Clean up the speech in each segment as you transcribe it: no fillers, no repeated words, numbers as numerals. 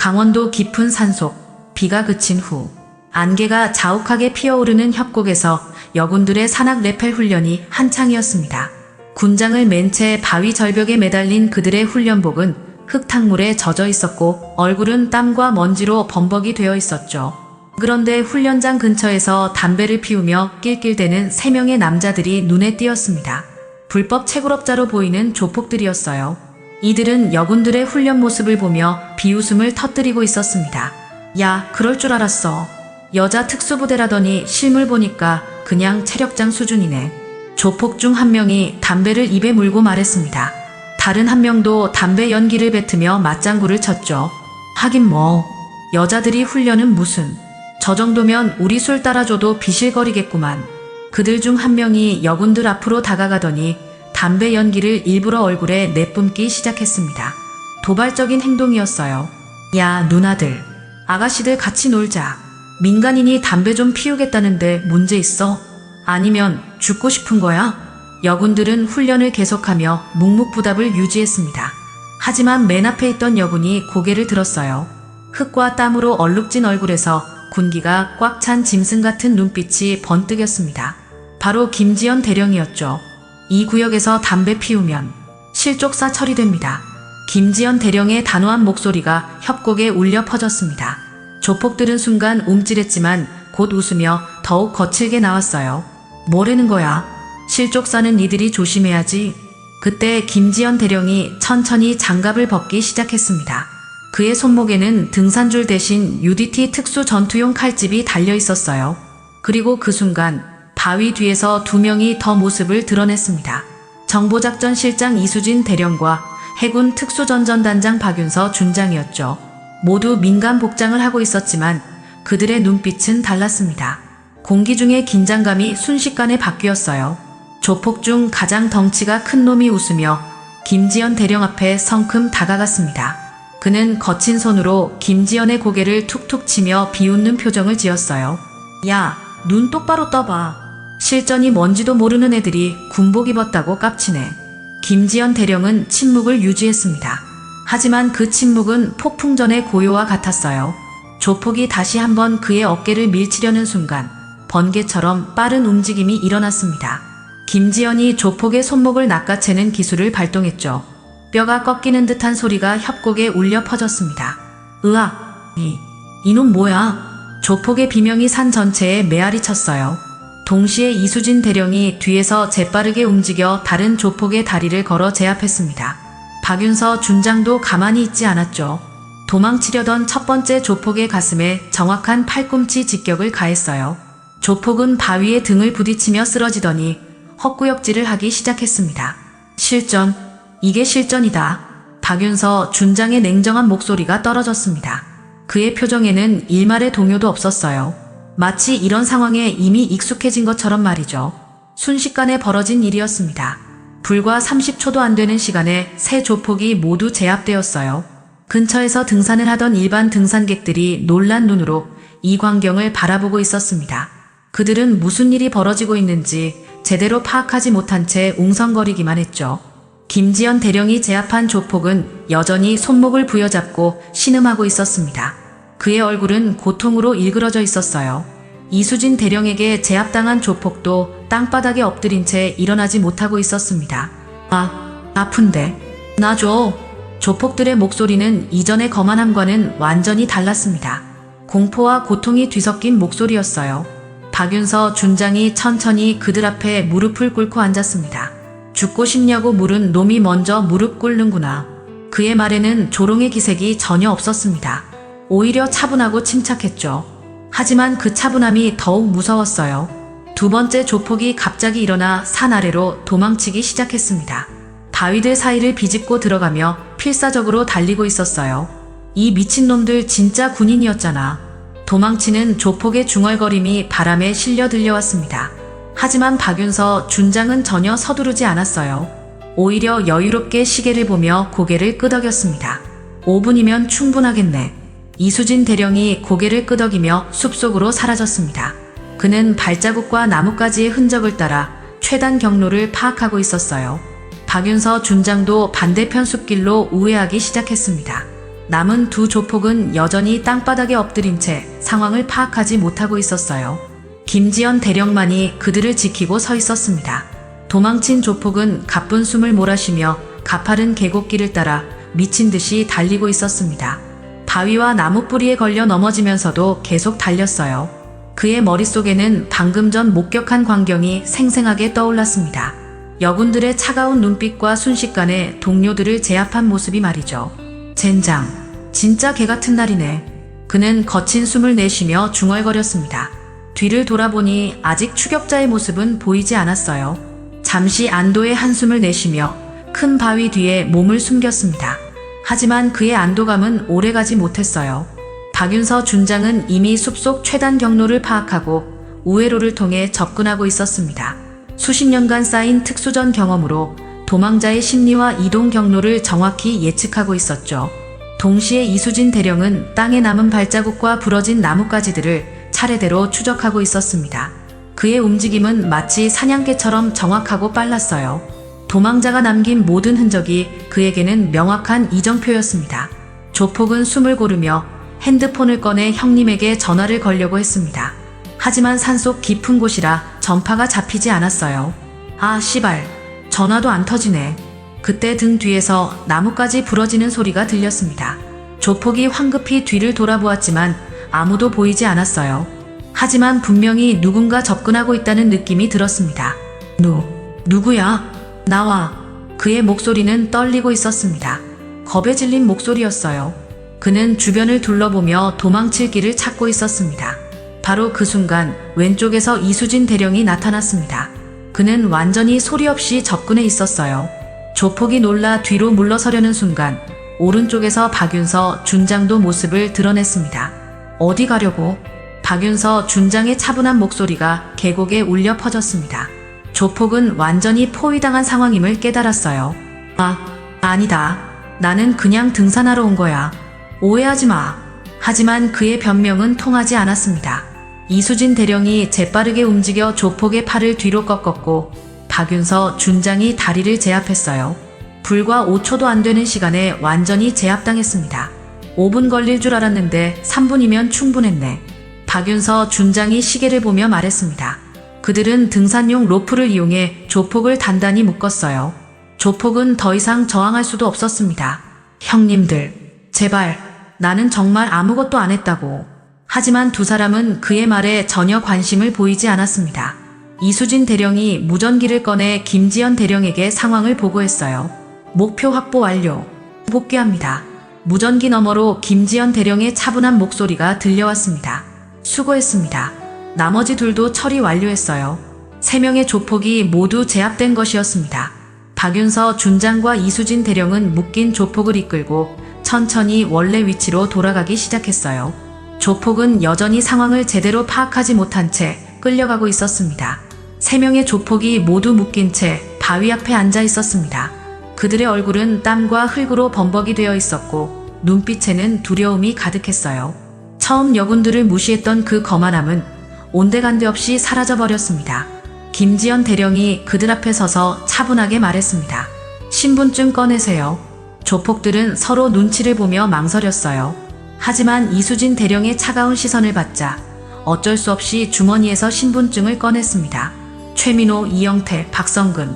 강원도 깊은 산속, 비가 그친 후 안개가 자욱하게 피어오르는 협곡에서 여군들의 산악 레펠 훈련이 한창이었습니다. 군장을 맨 채 바위 절벽에 매달린 그들의 훈련복은 흙탕물에 젖어 있었고 얼굴은 땀과 먼지로 범벅이 되어 있었죠. 그런데 훈련장 근처에서 담배를 피우며 낄낄대는 3명의 남자들이 눈에 띄었습니다. 불법 채굴업자로 보이는 조폭들이었어요. 이들은 여군들의 훈련 모습을 보며 비웃음을 터뜨리고 있었습니다. 야, 그럴 줄 알았어. 여자 특수부대라더니 실물 보니까 그냥 체력장 수준이네. 조폭 중 한 명이 담배를 입에 물고 말했습니다. 다른 한 명도 담배 연기를 뱉으며 맞장구를 쳤죠. 하긴 뭐, 여자들이 훈련은 무슨. 저 정도면 우리 술 따라줘도 비실거리겠구만. 그들 중 한 명이 여군들 앞으로 다가가더니 담배 연기를 일부러 얼굴에 내뿜기 시작했습니다. 도발적인 행동이었어요. 야, 누나들. 아가씨들 같이 놀자. 민간인이 담배 좀 피우겠다는데 문제 있어? 아니면 죽고 싶은 거야? 여군들은 훈련을 계속하며 묵묵부답을 유지했습니다. 하지만 맨 앞에 있던 여군이 고개를 들었어요. 흙과 땀으로 얼룩진 얼굴에서 군기가 꽉 찬 짐승 같은 눈빛이 번뜩였습니다. 바로 김지연 대령이었죠. 이 구역에서 담배 피우면 실족사 처리됩니다. 김지연 대령의 단호한 목소리가 협곡에 울려 퍼졌습니다. 조폭들은 순간 움찔했지만 곧 웃으며 더욱 거칠게 나왔어요. 뭐라는 거야? 실족사는 니들이 조심해야지. 그때 김지연 대령이 천천히 장갑을 벗기 시작했습니다. 그의 손목에는 등산줄 대신 UDT 특수 전투용 칼집이 달려 있었어요. 그리고 그 순간 바위 뒤에서 2명이 더 모습을 드러냈습니다. 정보작전 실장 이수진 대령과 해군 특수전전단장 박윤서 준장이었죠. 모두 민간 복장을 하고 있었지만 그들의 눈빛은 달랐습니다. 공기 중의 긴장감이 순식간에 바뀌었어요. 조폭 중 가장 덩치가 큰 놈이 웃으며 김지연 대령 앞에 성큼 다가갔습니다. 그는 거친 손으로 김지연의 고개를 툭툭 치며 비웃는 표정을 지었어요. 야, 눈 똑바로 떠봐. 실전이 뭔지도 모르는 애들이 군복 입었다고 깝치네. 김지연 대령은 침묵을 유지했습니다. 하지만 그 침묵은 폭풍 전의 고요와 같았어요. 조폭이 다시 한번 그의 어깨를 밀치려는 순간 번개처럼 빠른 움직임이 일어났습니다. 김지연이 조폭의 손목을 낚아채는 기술을 발동했죠. 뼈가 꺾이는 듯한 소리가 협곡에 울려 퍼졌습니다. 으악! 이놈 뭐야? 조폭의 비명이 산 전체에 메아리 쳤어요. 동시에 이수진 대령이 뒤에서 재빠르게 움직여 다른 조폭의 다리를 걸어 제압했습니다. 박윤서 준장도 가만히 있지 않았죠. 도망치려던 첫 번째 조폭의 가슴에 정확한 팔꿈치 직격을 가했어요. 조폭은 바위에 등을 부딪히며 쓰러지더니 헛구역질을 하기 시작했습니다. 실전, 이게 실전이다. 박윤서 준장의 냉정한 목소리가 떨어졌습니다. 그의 표정에는 일말의 동요도 없었어요. 마치 이런 상황에 이미 익숙해진 것처럼 말이죠. 순식간에 벌어진 일이었습니다. 불과 30초도 안 되는 시간에 세 조폭이 모두 제압되었어요. 근처에서 등산을 하던 일반 등산객들이 놀란 눈으로 이 광경을 바라보고 있었습니다. 그들은 무슨 일이 벌어지고 있는지 제대로 파악하지 못한 채 웅성거리기만 했죠. 김지연 대령이 제압한 조폭은 여전히 손목을 부여잡고 신음하고 있었습니다. 그의 얼굴은 고통으로 일그러져 있었어요. 이수진 대령에게 제압당한 조폭도 땅바닥에 엎드린 채 일어나지 못하고 있었습니다. 아픈데. 나 줘. 조폭들의 목소리는 이전의 거만함과는 완전히 달랐습니다. 공포와 고통이 뒤섞인 목소리였어요. 박윤서 준장이 천천히 그들 앞에 무릎을 꿇고 앉았습니다. 죽고 싶냐고 물은 놈이 먼저 무릎 꿇는구나. 그의 말에는 조롱의 기색이 전혀 없었습니다. 오히려 차분하고 침착했죠. 하지만 그 차분함이 더욱 무서웠어요. 두 번째 조폭이 갑자기 일어나 산 아래로 도망치기 시작했습니다. 바위들 사이를 비집고 들어가며 필사적으로 달리고 있었어요. 이 미친놈들 진짜 군인이었잖아. 도망치는 조폭의 중얼거림이 바람에 실려 들려왔습니다. 하지만 박윤서 준장은 전혀 서두르지 않았어요. 오히려 여유롭게 시계를 보며 고개를 끄덕였습니다. 5분이면 충분하겠네. 이수진 대령이 고개를 끄덕이며 숲속으로 사라졌습니다. 그는 발자국과 나뭇가지의 흔적을 따라 최단 경로를 파악하고 있었어요. 박윤서 준장도 반대편 숲길로 우회하기 시작했습니다. 남은 두 조폭은 여전히 땅바닥에 엎드린 채 상황을 파악하지 못하고 있었어요. 김지연 대령만이 그들을 지키고 서 있었습니다. 도망친 조폭은 가쁜 숨을 몰아쉬며 가파른 계곡길을 따라 미친 듯이 달리고 있었습니다. 바위와 나뭇뿌리에 걸려 넘어지면서도 계속 달렸어요. 그의 머릿속에는 방금 전 목격한 광경이 생생하게 떠올랐습니다. 여군들의 차가운 눈빛과 순식간에 동료들을 제압한 모습이 말이죠. 젠장, 진짜 개같은 날이네. 그는 거친 숨을 내쉬며 중얼거렸습니다. 뒤를 돌아보니 아직 추격자의 모습은 보이지 않았어요. 잠시 안도의 한숨을 내쉬며 큰 바위 뒤에 몸을 숨겼습니다. 하지만 그의 안도감은 오래가지 못했어요. 박윤서 준장은 이미 숲속 최단 경로를 파악하고 우회로를 통해 접근하고 있었습니다. 수십 년간 쌓인 특수전 경험으로 도망자의 심리와 이동 경로를 정확히 예측하고 있었죠. 동시에 이수진 대령은 땅에 남은 발자국과 부러진 나뭇가지들을 차례대로 추적하고 있었습니다. 그의 움직임은 마치 사냥개처럼 정확하고 빨랐어요. 도망자가 남긴 모든 흔적이 그에게는 명확한 이정표였습니다. 조폭은 숨을 고르며 핸드폰을 꺼내 형님에게 전화를 걸려고 했습니다. 하지만 산속 깊은 곳이라 전파가 잡히지 않았어요. 아, 씨발. 전화도 안 터지네. 그때 등 뒤에서 나뭇가지 부러지는 소리가 들렸습니다. 조폭이 황급히 뒤를 돌아보았지만 아무도 보이지 않았어요. 하지만 분명히 누군가 접근하고 있다는 느낌이 들었습니다. 누구야? 나와. 그의 목소리는 떨리고 있었습니다. 겁에 질린 목소리였어요. 그는 주변을 둘러보며 도망칠 길을 찾고 있었습니다. 바로 그 순간 왼쪽에서 이수진 대령이 나타났습니다. 그는 완전히 소리 없이 접근해 있었어요. 조폭이 놀라 뒤로 물러서려는 순간 오른쪽에서 박윤서 준장도 모습을 드러냈습니다. 어디 가려고? 박윤서 준장의 차분한 목소리가 계곡에 울려 퍼졌습니다. 조폭은 완전히 포위당한 상황임을 깨달았어요. 아니다. 나는 그냥 등산하러 온 거야. 오해하지 마. 하지만 그의 변명은 통하지 않았습니다. 이수진 대령이 재빠르게 움직여 조폭의 팔을 뒤로 꺾었고 박윤서 준장이 다리를 제압했어요. 불과 5초도 안 되는 시간에 완전히 제압당했습니다. 5분 걸릴 줄 알았는데 3분이면 충분했네. 박윤서 준장이 시계를 보며 말했습니다. 그들은 등산용 로프를 이용해 조폭을 단단히 묶었어요. 조폭은 더 이상 저항할 수도 없었습니다. 형님들, 제발, 나는 정말 아무것도 안 했다고. 하지만 두 사람은 그의 말에 전혀 관심을 보이지 않았습니다. 이수진 대령이 무전기를 꺼내 김지연 대령에게 상황을 보고했어요. 목표 확보 완료. 복귀합니다. 무전기 너머로 김지연 대령의 차분한 목소리가 들려왔습니다. 수고했습니다. 나머지 둘도 처리 완료했어요. 3명의 조폭이 모두 제압된 것이었습니다. 박윤서 준장과 이수진 대령은 묶인 조폭을 이끌고 천천히 원래 위치로 돌아가기 시작했어요. 조폭은 여전히 상황을 제대로 파악하지 못한 채 끌려가고 있었습니다. 3명의 조폭이 모두 묶인 채 바위 앞에 앉아 있었습니다. 그들의 얼굴은 땀과 흙으로 범벅이 되어 있었고 눈빛에는 두려움이 가득했어요. 처음 여군들을 무시했던 그 거만함은 온데간데 없이 사라져버렸습니다. 김지연 대령이 그들 앞에 서서 차분하게 말했습니다. 신분증 꺼내세요. 조폭들은 서로 눈치를 보며 망설였어요. 하지만 이수진 대령의 차가운 시선을 받자 어쩔 수 없이 주머니에서 신분증을 꺼냈습니다. 최민호, 이영태, 박성근,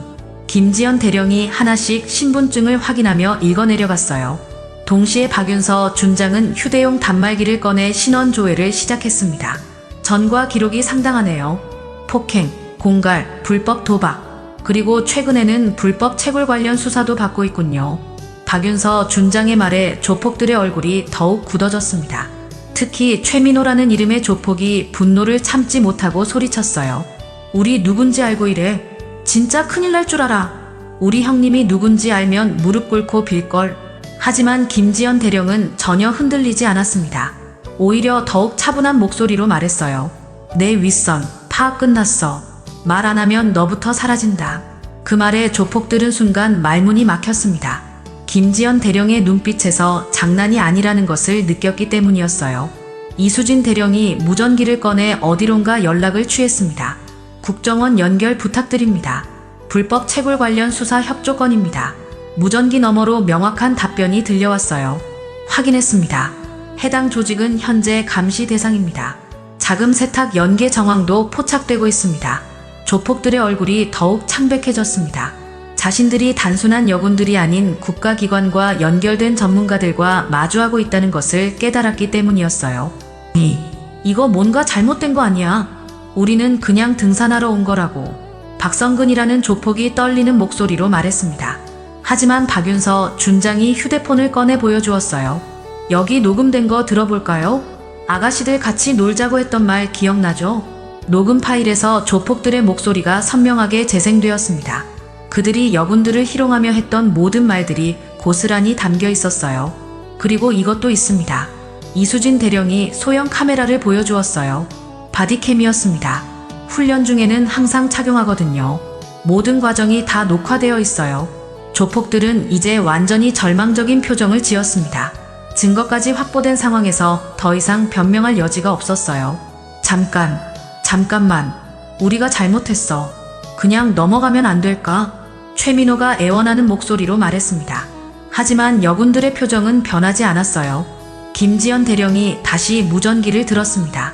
김지연 대령이 하나씩 신분증을 확인하며 읽어내려갔어요. 동시에 박윤서 준장은 휴대용 단말기를 꺼내 신원 조회를 시작했습니다. 전과 기록이 상당하네요. 폭행, 공갈, 불법 도박, 그리고 최근에는 불법 채굴 관련 수사도 받고 있군요. 박윤서 준장의 말에 조폭들의 얼굴이 더욱 굳어졌습니다. 특히 최민호라는 이름의 조폭이 분노를 참지 못하고 소리쳤어요. 우리 누군지 알고 이래? 진짜 큰일 날 줄 알아. 우리 형님이 누군지 알면 무릎 꿇고 빌걸. 하지만 김지연 대령은 전혀 흔들리지 않았습니다. 오히려 더욱 차분한 목소리로 말했어요. 내 윗선, 파악 끝났어. 말 안 하면 너부터 사라진다. 그 말에 조폭들은 순간 말문이 막혔습니다. 김지연 대령의 눈빛에서 장난이 아니라는 것을 느꼈기 때문이었어요. 이수진 대령이 무전기를 꺼내 어디론가 연락을 취했습니다. 국정원 연결 부탁드립니다. 불법 채굴 관련 수사 협조 건입니다. 무전기 너머로 명확한 답변이 들려왔어요. 확인했습니다. 해당 조직은 현재 감시 대상입니다. 자금 세탁 연계 정황도 포착되고 있습니다. 조폭들의 얼굴이 더욱 창백해졌습니다. 자신들이 단순한 여군들이 아닌 국가기관과 연결된 전문가들과 마주하고 있다는 것을 깨달았기 때문이었어요. 이거 뭔가 잘못된 거 아니야? 우리는 그냥 등산하러 온 거라고. 박성근이라는 조폭이 떨리는 목소리로 말했습니다. 하지만 박윤서 준장이 휴대폰을 꺼내 보여주었어요. 여기 녹음된 거 들어볼까요? 아가씨들 같이 놀자고 했던 말 기억나죠? 녹음 파일에서 조폭들의 목소리가 선명하게 재생되었습니다. 그들이 여군들을 희롱하며 했던 모든 말들이 고스란히 담겨 있었어요. 그리고 이것도 있습니다. 이수진 대령이 소형 카메라를 보여주었어요. 바디캠이었습니다. 훈련 중에는 항상 착용하거든요. 모든 과정이 다 녹화되어 있어요. 조폭들은 이제 완전히 절망적인 표정을 지었습니다. 증거까지 확보된 상황에서 더 이상 변명할 여지가 없었어요. 잠깐만. 우리가 잘못했어. 그냥 넘어가면 안 될까? 최민호가 애원하는 목소리로 말했습니다. 하지만 여군들의 표정은 변하지 않았어요. 김지연 대령이 다시 무전기를 들었습니다.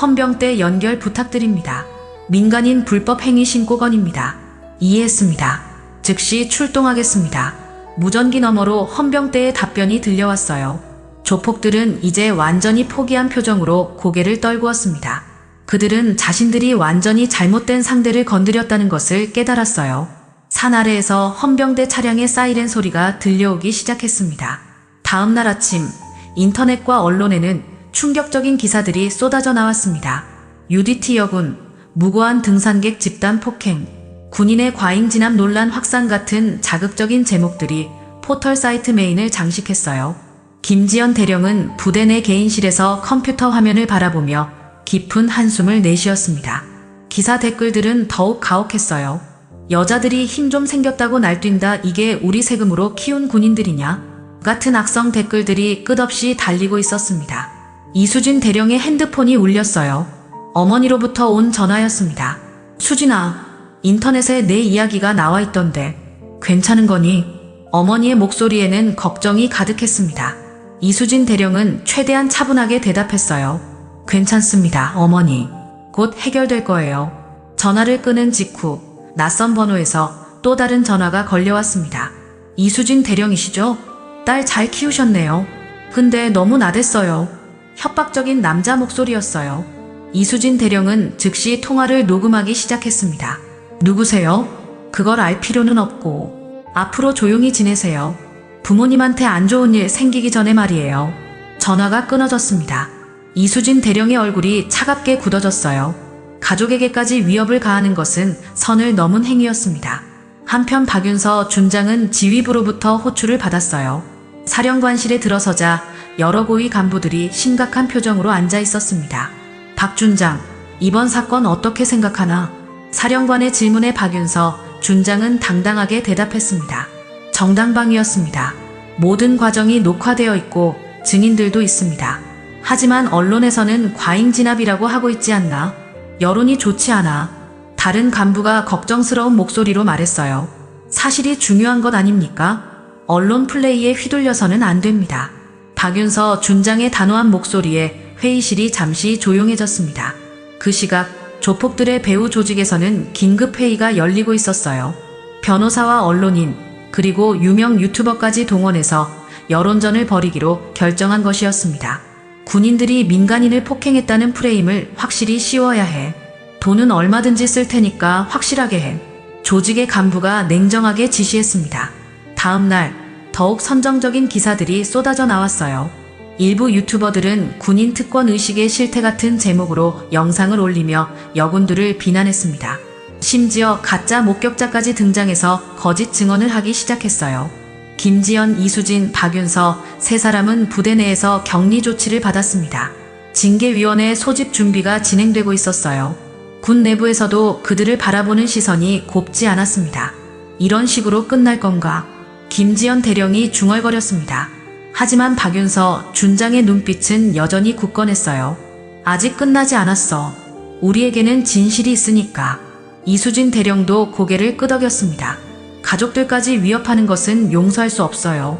헌병대 연결 부탁드립니다. 민간인 불법 행위 신고건입니다. 이해했습니다. 즉시 출동하겠습니다. 무전기 너머로 헌병대의 답변이 들려왔어요. 조폭들은 이제 완전히 포기한 표정으로 고개를 떨구었습니다. 그들은 자신들이 완전히 잘못된 상대를 건드렸다는 것을 깨달았어요. 산 아래에서 헌병대 차량의 사이렌 소리가 들려오기 시작했습니다. 다음 날 아침 인터넷과 언론에는 충격적인 기사들이 쏟아져 나왔습니다. UDT 여군, 무고한 등산객 집단 폭행, 군인의 과잉 진압 논란 확산 같은 자극적인 제목들이 포털 사이트 메인을 장식했어요. 김지연 대령은 부대 내 개인실에서 컴퓨터 화면을 바라보며 깊은 한숨을 내쉬었습니다. 기사 댓글들은 더욱 가혹했어요. 여자들이 힘 좀 생겼다고 날뛴다, 이게 우리 세금으로 키운 군인들이냐? 같은 악성 댓글들이 끝없이 달리고 있었습니다. 이수진 대령의 핸드폰이 울렸어요. 어머니로부터 온 전화였습니다. 수진아, 인터넷에 내 이야기가 나와 있던데 괜찮은 거니? 어머니의 목소리에는 걱정이 가득했습니다. 이수진 대령은 최대한 차분하게 대답했어요. 괜찮습니다, 어머니. 곧 해결될 거예요. 전화를 끊은 직후 낯선 번호에서 또 다른 전화가 걸려왔습니다. 이수진 대령이시죠? 딸 잘 키우셨네요. 근데 너무 나댔어요. 협박적인 남자 목소리였어요. 이수진 대령은 즉시 통화를 녹음하기 시작했습니다. 누구세요? 그걸 알 필요는 없고 앞으로 조용히 지내세요. 부모님한테 안 좋은 일 생기기 전에 말이에요. 전화가 끊어졌습니다. 이수진 대령의 얼굴이 차갑게 굳어졌어요. 가족에게까지 위협을 가하는 것은 선을 넘은 행위였습니다. 한편 박윤서 준장은 지휘부로부터 호출을 받았어요. 사령관실에 들어서자 여러 고위 간부들이 심각한 표정으로 앉아 있었습니다. 박 준장, 이번 사건 어떻게 생각하나? 사령관의 질문에 박윤서 준장은 당당하게 대답했습니다. 정당방위였습니다. 모든 과정이 녹화되어 있고 증인들도 있습니다. 하지만 언론에서는 과잉 진압이라고 하고 있지 않나? 여론이 좋지 않아. 다른 간부가 걱정스러운 목소리로 말했어요. 사실이 중요한 것 아닙니까? 언론 플레이에 휘둘려서는 안 됩니다. 박윤서 준장의 단호한 목소리에 회의실이 잠시 조용해졌습니다. 그 시각 조폭들의 배후 조직에서는 긴급회의가 열리고 있었어요. 변호사와 언론인, 그리고 유명 유튜버까지 동원해서 여론전을 벌이기로 결정한 것이었습니다. 군인들이 민간인을 폭행했다는 프레임을 확실히 씌워야 해. 돈은 얼마든지 쓸 테니까 확실하게 해. 조직의 간부가 냉정하게 지시했습니다. 다음 날 더욱 선정적인 기사들이 쏟아져 나왔어요. 일부 유튜버들은 군인 특권 의식의 실태 같은 제목으로 영상을 올리며 여군들을 비난했습니다. 심지어 가짜 목격자까지 등장해서 거짓 증언을 하기 시작했어요. 김지연, 이수진, 박윤서 세 사람은 부대 내에서 격리 조치를 받았습니다. 징계위원회 소집 준비가 진행되고 있었어요. 군 내부에서도 그들을 바라보는 시선이 곱지 않았습니다. 이런 식으로 끝날 건가? 김지연 대령이 중얼거렸습니다. 하지만 박윤서 준장의 눈빛은 여전히 굳건했어요. 아직 끝나지 않았어. 우리에게는 진실이 있으니까. 이수진 대령도 고개를 끄덕였습니다. 가족들까지 위협하는 것은 용서할 수 없어요.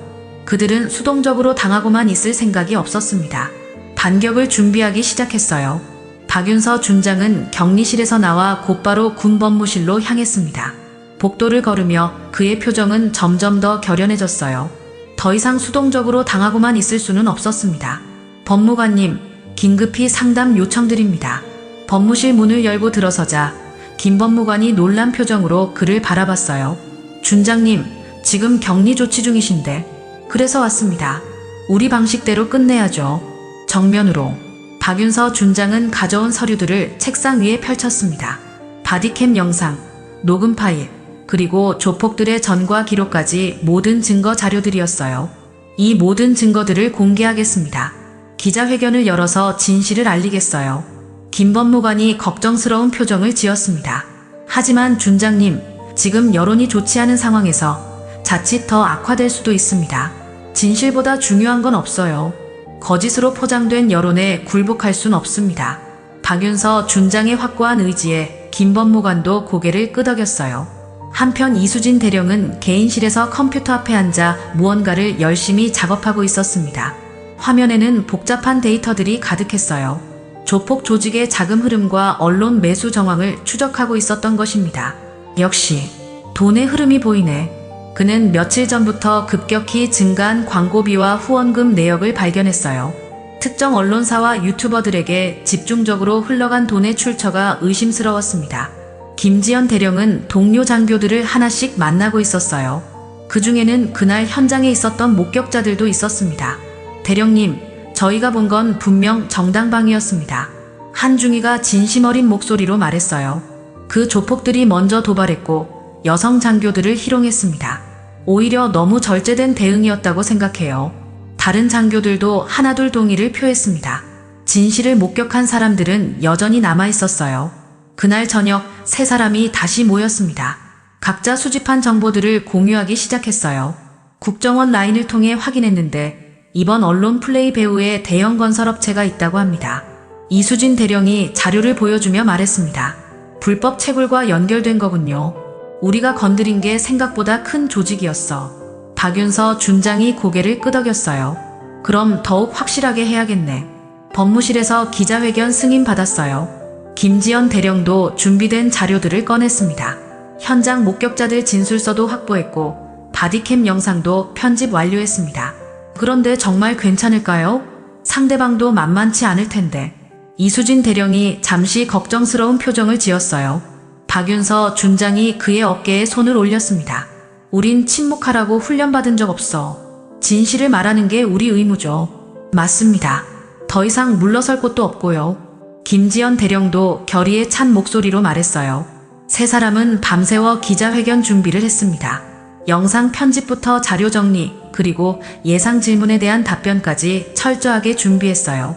그들은 수동적으로 당하고만 있을 생각이 없었습니다. 반격을 준비하기 시작했어요. 박윤서 준장은 격리실에서 나와 곧바로 군법무실로 향했습니다. 복도를 걸으며 그의 표정은 점점 더 결연해졌어요. 더 이상 수동적으로 당하고만 있을 수는 없었습니다. 법무관님, 긴급히 상담 요청드립니다. 법무실 문을 열고 들어서자 김 법무관이 놀란 표정으로 그를 바라봤어요. 준장님, 지금 격리 조치 중이신데. 그래서 왔습니다. 우리 방식대로 끝내야죠. 정면으로. 박윤서 준장은 가져온 서류들을 책상 위에 펼쳤습니다. 바디캠 영상, 녹음 파일, 그리고 조폭들의 전과 기록까지 모든 증거 자료들이었어요. 이 모든 증거들을 공개하겠습니다. 기자회견을 열어서 진실을 알리겠어요. 김 법무관이 걱정스러운 표정을 지었습니다. 하지만 준장님, 지금 여론이 좋지 않은 상황에서 자칫 더 악화될 수도 있습니다. 진실보다 중요한 건 없어요. 거짓으로 포장된 여론에 굴복할 순 없습니다. 박윤서 준장의 확고한 의지에 김 법무관도 고개를 끄덕였어요. 한편 이수진 대령은 개인실에서 컴퓨터 앞에 앉아 무언가를 열심히 작업하고 있었습니다. 화면에는 복잡한 데이터들이 가득했어요. 조폭 조직의 자금 흐름과 언론 매수 정황을 추적하고 있었던 것입니다. 역시 돈의 흐름이 보이네. 그는 며칠 전부터 급격히 증가한 광고비와 후원금 내역을 발견했어요. 특정 언론사와 유튜버들에게 집중적으로 흘러간 돈의 출처가 의심스러웠습니다. 김지연 대령은 동료 장교들을 하나씩 만나고 있었어요. 그 중에는 그날 현장에 있었던 목격자들도 있었습니다. 대령님, 저희가 본 건 분명 정당방위였습니다. 한중이가 진심 어린 목소리로 말했어요. 그 조폭들이 먼저 도발했고 여성 장교들을 희롱했습니다. 오히려 너무 절제된 대응이었다고 생각해요. 다른 장교들도 하나둘 동의를 표했습니다. 진실을 목격한 사람들은 여전히 남아 있었어요. 그날 저녁 세 사람이 다시 모였습니다. 각자 수집한 정보들을 공유하기 시작했어요. 국정원 라인을 통해 확인했는데 이번 언론 플레이 배후에 대형 건설업체가 있다고 합니다. 이수진 대령이 자료를 보여주며 말했습니다. 불법 채굴과 연결된 거군요. 우리가 건드린 게 생각보다 큰 조직이었어. 박윤서 준장이 고개를 끄덕였어요. 그럼 더욱 확실하게 해야겠네. 법무실에서 기자회견 승인 받았어요. 김지연 대령도 준비된 자료들을 꺼냈습니다. 현장 목격자들 진술서도 확보했고 바디캠 영상도 편집 완료했습니다. 그런데 정말 괜찮을까요? 상대방도 만만치 않을 텐데. 이수진 대령이 잠시 걱정스러운 표정을 지었어요. 박윤서 준장이 그의 어깨에 손을 올렸습니다. 우린 침묵하라고 훈련받은 적 없어. 진실을 말하는 게 우리 의무죠. 맞습니다. 더 이상 물러설 곳도 없고요. 김지연 대령도 결의에 찬 목소리로 말했어요. 세 사람은 밤새워 기자회견 준비를 했습니다. 영상 편집부터 자료 정리, 그리고 예상 질문에 대한 답변까지 철저하게 준비했어요.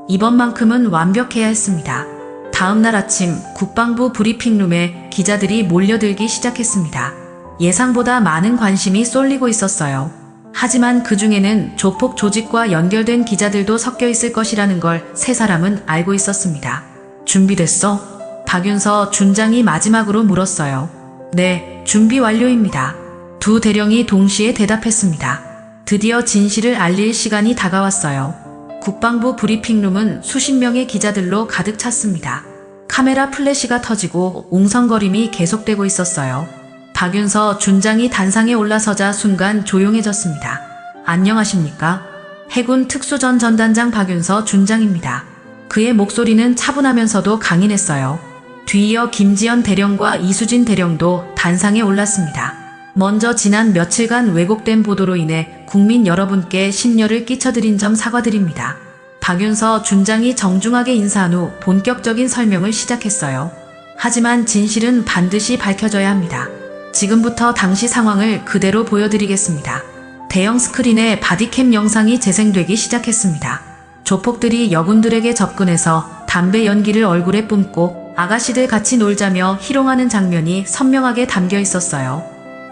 이번만큼은 완벽해야 했습니다. 다음 날 아침 국방부 브리핑룸에 기자들이 몰려들기 시작했습니다. 예상보다 많은 관심이 쏠리고 있었어요. 하지만 그 중에는 조폭 조직과 연결된 기자들도 섞여 있을 것이라는 걸 세 사람은 알고 있었습니다. 준비됐어? 박윤서 준장이 마지막으로 물었어요. 네, 준비 완료입니다. 두 대령이 동시에 대답했습니다. 드디어 진실을 알릴 시간이 다가왔어요. 국방부 브리핑룸은 수십 명의 기자들로 가득 찼습니다. 카메라 플래시가 터지고 웅성거림이 계속되고 있었어요. 박윤서 준장이 단상에 올라서자 순간 조용해졌습니다. 안녕하십니까? 해군 특수전 전단장 박윤서 준장입니다. 그의 목소리는 차분하면서도 강인했어요. 뒤이어 김지연 대령과 이수진 대령도 단상에 올랐습니다. 먼저 지난 며칠간 왜곡된 보도로 인해 국민 여러분께 심려를 끼쳐드린 점 사과드립니다. 박윤서 준장이 정중하게 인사한 후 본격적인 설명을 시작했어요. 하지만 진실은 반드시 밝혀져야 합니다. 지금부터 당시 상황을 그대로 보여드리겠습니다. 대형 스크린에 바디캠 영상이 재생되기 시작했습니다. 조폭들이 여군들에게 접근해서 담배 연기를 얼굴에 뿜고 아가씨들 같이 놀자며 희롱하는 장면이 선명하게 담겨 있었어요.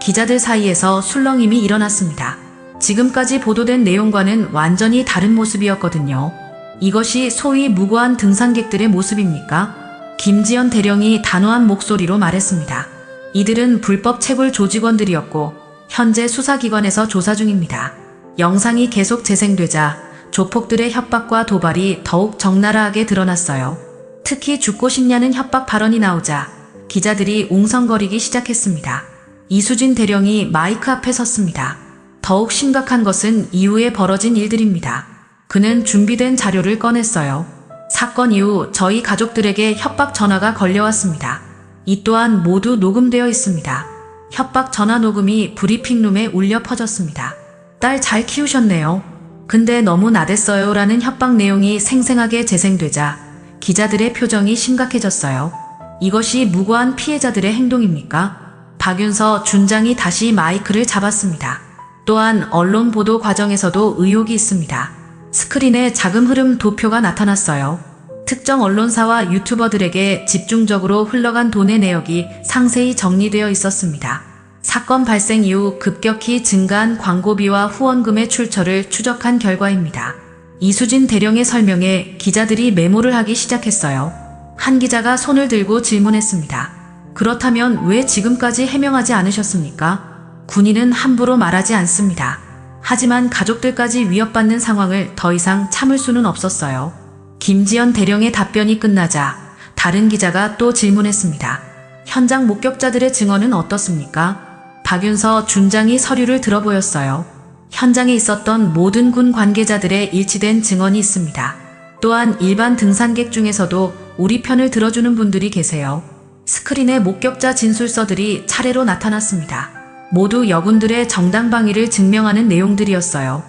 기자들 사이에서 술렁임이 일어났습니다. 지금까지 보도된 내용과는 완전히 다른 모습이었거든요. 이것이 소위 무고한 등산객들의 모습입니까? 김지연 대령이 단호한 목소리로 말했습니다. 이들은 불법 채굴 조직원들이었고 현재 수사기관에서 조사 중입니다. 영상이 계속 재생되자 조폭들의 협박과 도발이 더욱 적나라하게 드러났어요. 특히 죽고 싶냐는 협박 발언이 나오자 기자들이 웅성거리기 시작했습니다. 이수진 대령이 마이크 앞에 섰습니다. 더욱 심각한 것은 이후에 벌어진 일들입니다. 그는 준비된 자료를 꺼냈어요. 사건 이후 저희 가족들에게 협박 전화가 걸려왔습니다. 이 또한 모두 녹음되어 있습니다. 협박 전화 녹음이 브리핑룸에 울려 퍼졌습니다. 딸 잘 키우셨네요. 근데 너무 나댔어요 라는 협박 내용이 생생하게 재생되자 기자들의 표정이 심각해졌어요. 이것이 무고한 피해자들의 행동입니까? 박윤서 준장이 다시 마이크를 잡았습니다. 또한 언론 보도 과정에서도 의혹이 있습니다. 스크린에 자금 흐름 도표가 나타났어요. 특정 언론사와 유튜버들에게 집중적으로 흘러간 돈의 내역이 상세히 정리되어 있었습니다. 사건 발생 이후 급격히 증가한 광고비와 후원금의 출처를 추적한 결과입니다. 이수진 대령의 설명에 기자들이 메모를 하기 시작했어요. 한 기자가 손을 들고 질문했습니다. 그렇다면 왜 지금까지 해명하지 않으셨습니까? 군인은 함부로 말하지 않습니다. 하지만 가족들까지 위협받는 상황을 더 이상 참을 수는 없었어요. 김지연 대령의 답변이 끝나자 다른 기자가 또 질문했습니다. 현장 목격자들의 증언은 어떻습니까? 박윤서 준장이 서류를 들어보였어요. 현장에 있었던 모든 군 관계자들의 일치된 증언이 있습니다. 또한 일반 등산객 중에서도 우리 편을 들어주는 분들이 계세요. 스크린에 목격자 진술서들이 차례로 나타났습니다. 모두 여군들의 정당방위를 증명하는 내용들이었어요.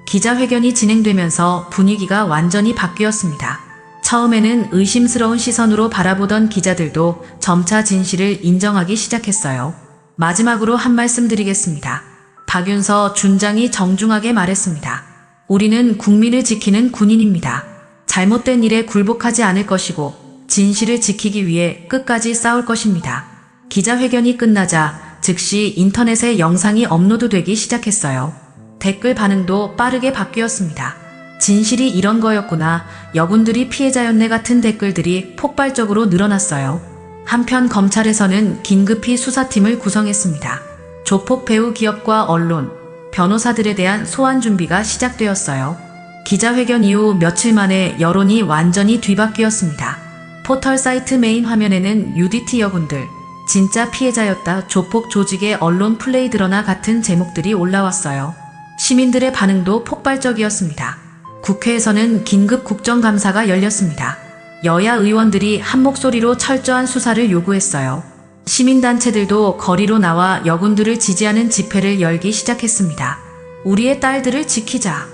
기자회견이 진행되면서 분위기가 완전히 바뀌었습니다. 처음에는 의심스러운 시선으로 바라보던 기자들도 점차 진실을 인정하기 시작했어요. 마지막으로 한 말씀 드리겠습니다. 박윤서 준장이 정중하게 말했습니다. 우리는 국민을 지키는 군인입니다. 잘못된 일에 굴복하지 않을 것이고 진실을 지키기 위해 끝까지 싸울 것입니다. 기자회견이 끝나자 즉시 인터넷에 영상이 업로드되기 시작했어요. 댓글 반응도 빠르게 바뀌었습니다. 진실이 이런 거였구나, 여군들이 피해자였네 같은 댓글들이 폭발적으로 늘어났어요. 한편 검찰에서는 긴급히 수사팀을 구성했습니다. 조폭 배우 기업과 언론, 변호사들에 대한 소환 준비가 시작되었어요. 기자회견 이후 며칠 만에 여론이 완전히 뒤바뀌었습니다. 포털 사이트 메인 화면에는 UDT 여군들, 진짜 피해자였다, 조폭 조직의 언론 플레이 드러나 같은 제목들이 올라왔어요. 시민들의 반응도 폭발적이었습니다. 국회에서는 긴급 국정감사가 열렸습니다. 여야 의원들이 한 목소리로 철저한 수사를 요구했어요. 시민단체들도 거리로 나와 여군들을 지지하는 집회를 열기 시작했습니다. 우리의 딸들을 지키자.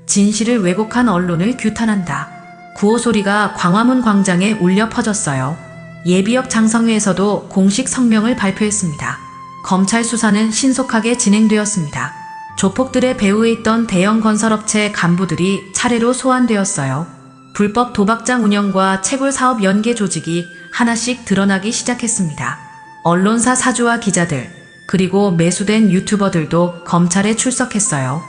진실을 왜곡한 언론을 규탄한다. 구호 소리가 광화문 광장에 울려 퍼졌어요. 예비역 장성회에서도 공식 성명을 발표했습니다. 검찰 수사는 신속하게 진행되었습니다. 조폭들의 배후에 있던 대형 건설업체 간부들이 차례로 소환되었어요. 불법 도박장 운영과 채굴 사업 연계 조직이 하나씩 드러나기 시작했습니다. 언론사 사주와 기자들, 그리고 매수된 유튜버들도 검찰에 출석했어요.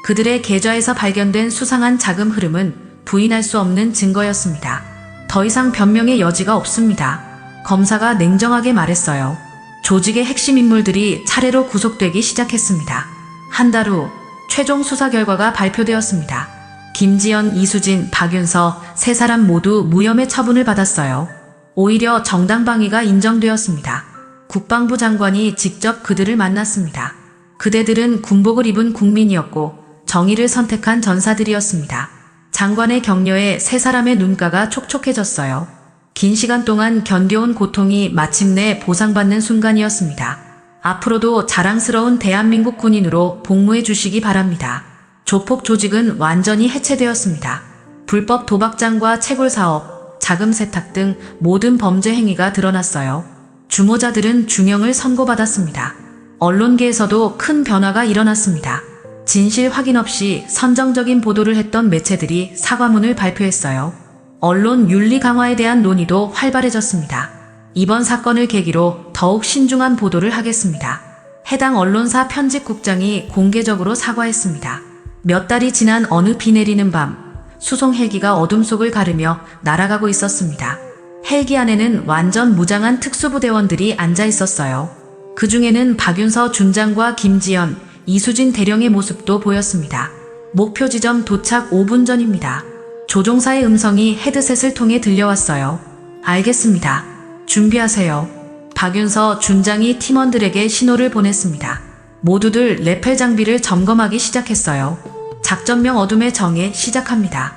그들의 계좌에서 발견된 수상한 자금 흐름은 부인할 수 없는 증거였습니다. 더 이상 변명의 여지가 없습니다. 검사가 냉정하게 말했어요. 조직의 핵심 인물들이 차례로 구속되기 시작했습니다. 한 달 후 최종 수사 결과가 발표되었습니다. 김지연, 이수진, 박윤서 세 사람 모두 무혐의 처분을 받았어요. 오히려 정당방위가 인정되었습니다. 국방부 장관이 직접 그들을 만났습니다. 그대들은 군복을 입은 국민이었고 정의를 선택한 전사들이었습니다. 장관의 격려에 세 사람의 눈가가 촉촉해졌어요. 긴 시간 동안 견뎌온 고통이 마침내 보상받는 순간이었습니다. 앞으로도 자랑스러운 대한민국 군인으로 복무해 주시기 바랍니다. 조폭 조직은 완전히 해체되었습니다. 불법 도박장과 채굴 사업, 자금 세탁 등 모든 범죄 행위가 드러났어요. 주모자들은 중형을 선고받았습니다. 언론계에서도 큰 변화가 일어났습니다. 진실 확인 없이 선정적인 보도를 했던 매체들이 사과문을 발표했어요. 언론 윤리 강화에 대한 논의도 활발해졌습니다. 이번 사건을 계기로 더욱 신중한 보도를 하겠습니다. 해당 언론사 편집국장이 공개적으로 사과했습니다. 몇 달이 지난 어느 비 내리는 밤, 수송 헬기가 어둠 속을 가르며 날아가고 있었습니다. 헬기 안에는 완전 무장한 특수부대원들이 앉아 있었어요. 그 중에는 박윤서 준장과 김지연, 이수진 대령의 모습도 보였습니다. 목표 지점 도착 5분 전입니다. 조종사의 음성이 헤드셋을 통해 들려왔어요. 알겠습니다. 준비하세요. 박윤서 준장이 팀원들에게 신호를 보냈습니다. 모두들 레펠 장비를 점검하기 시작했어요. 작전명 어둠의 정에 시작합니다.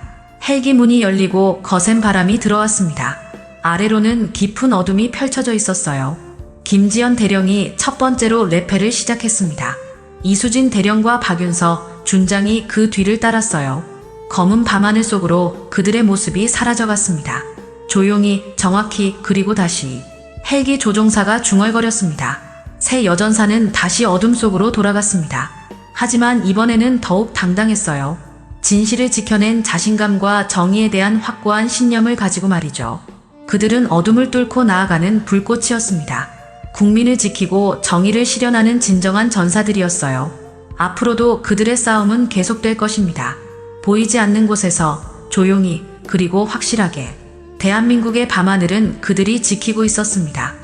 헬기 문이 열리고 거센 바람이 들어왔습니다. 아래로는 깊은 어둠이 펼쳐져 있었어요. 김지연 대령이 첫 번째로 레펠을 시작했습니다. 이수진 대령과 박윤서, 준장이 그 뒤를 따랐어요. 검은 밤하늘 속으로 그들의 모습이 사라져갔습니다. 조용히, 정확히, 그리고 다시. 헬기 조종사가 중얼거렸습니다. 새 여전사는 다시 어둠 속으로 돌아갔습니다. 하지만 이번에는 더욱 당당했어요. 진실을 지켜낸 자신감과 정의에 대한 확고한 신념을 가지고 말이죠. 그들은 어둠을 뚫고 나아가는 불꽃이었습니다. 국민을 지키고 정의를 실현하는 진정한 전사들이었어요. 앞으로도 그들의 싸움은 계속될 것입니다. 보이지 않는 곳에서 조용히, 그리고 확실하게. 대한민국의 밤하늘은 그들이 지키고 있었습니다.